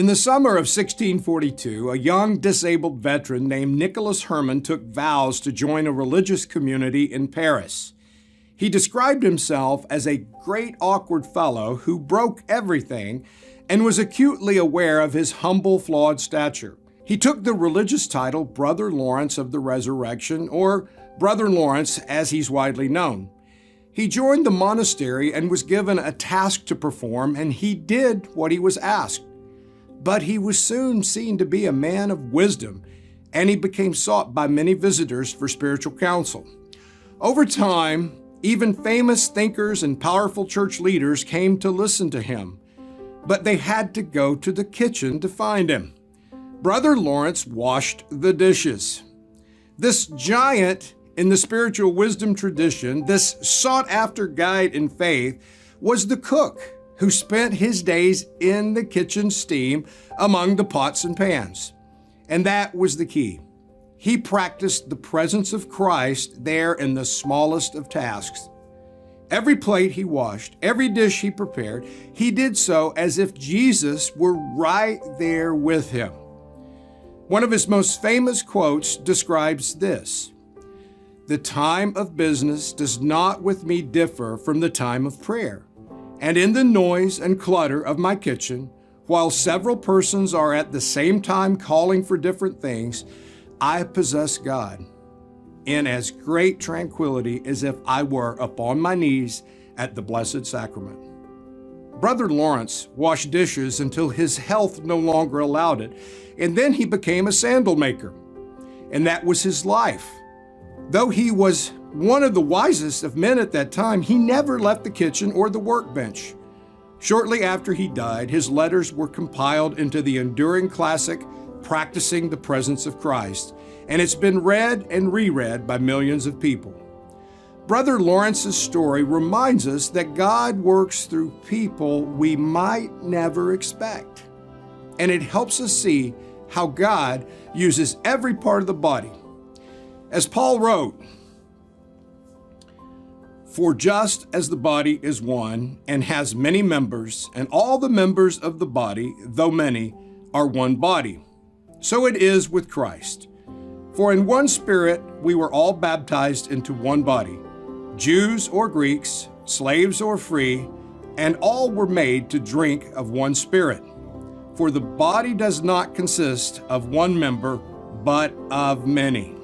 In the summer of 1642, a young disabled veteran named Nicholas Herman took vows to join a religious community in Paris. He described himself as a great awkward fellow who broke everything and was acutely aware of his humble, flawed stature. He took the religious title Brother Lawrence of the Resurrection, or Brother Lawrence as he's widely known. He joined the monastery and was given a task to perform, and he did what he was asked. But he was soon seen to be a man of wisdom, and he became sought by many visitors for spiritual counsel. Over time, even famous thinkers and powerful church leaders came to listen to him, but they had to go to the kitchen to find him. Brother Lawrence washed the dishes. This giant in the spiritual wisdom tradition, this sought-after guide in faith, was the cook who spent his days in the kitchen steam among the pots and pans. And that was the key. He practiced the presence of Christ there in the smallest of tasks. Every plate he washed, every dish he prepared, he did so as if Jesus were right there with him. One of his most famous quotes describes this: "The time of business does not with me differ from the time of prayer. And in the noise and clutter of my kitchen, while several persons are at the same time calling for different things, I possess God in as great tranquility as if I were upon my knees at the Blessed Sacrament." Brother Lawrence washed dishes until his health no longer allowed it, and then he became a sandal maker. And that was his life. Though he was one of the wisest of men at that time, he never left the kitchen or the workbench. Shortly after he died, his letters were compiled into the enduring classic, Practicing the Presence of Christ, and it's been read and reread by millions of people. Brother Lawrence's story reminds us that God works through people we might never expect, and it helps us see how God uses every part of the body. As Paul wrote, "For just as the body is one and has many members, and all the members of the body, though many, are one body, so it is with Christ. For in one Spirit we were all baptized into one body, Jews or Greeks, slaves or free, and all were made to drink of one Spirit. For the body does not consist of one member, but of many."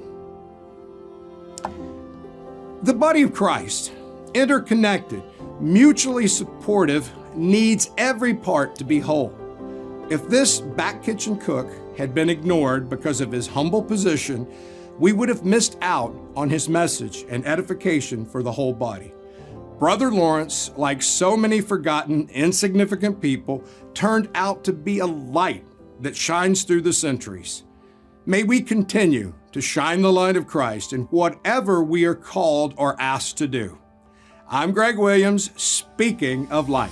The body of Christ, interconnected, mutually supportive, needs every part to be whole. If this back kitchen cook had been ignored because of his humble position, we would have missed out on his message and edification for the whole body. Brother Lawrence, like so many forgotten, insignificant people, turned out to be a light that shines through the centuries. May we continue to shine the light of Christ in whatever we are called or asked to do. I'm Greg Williams, speaking of light.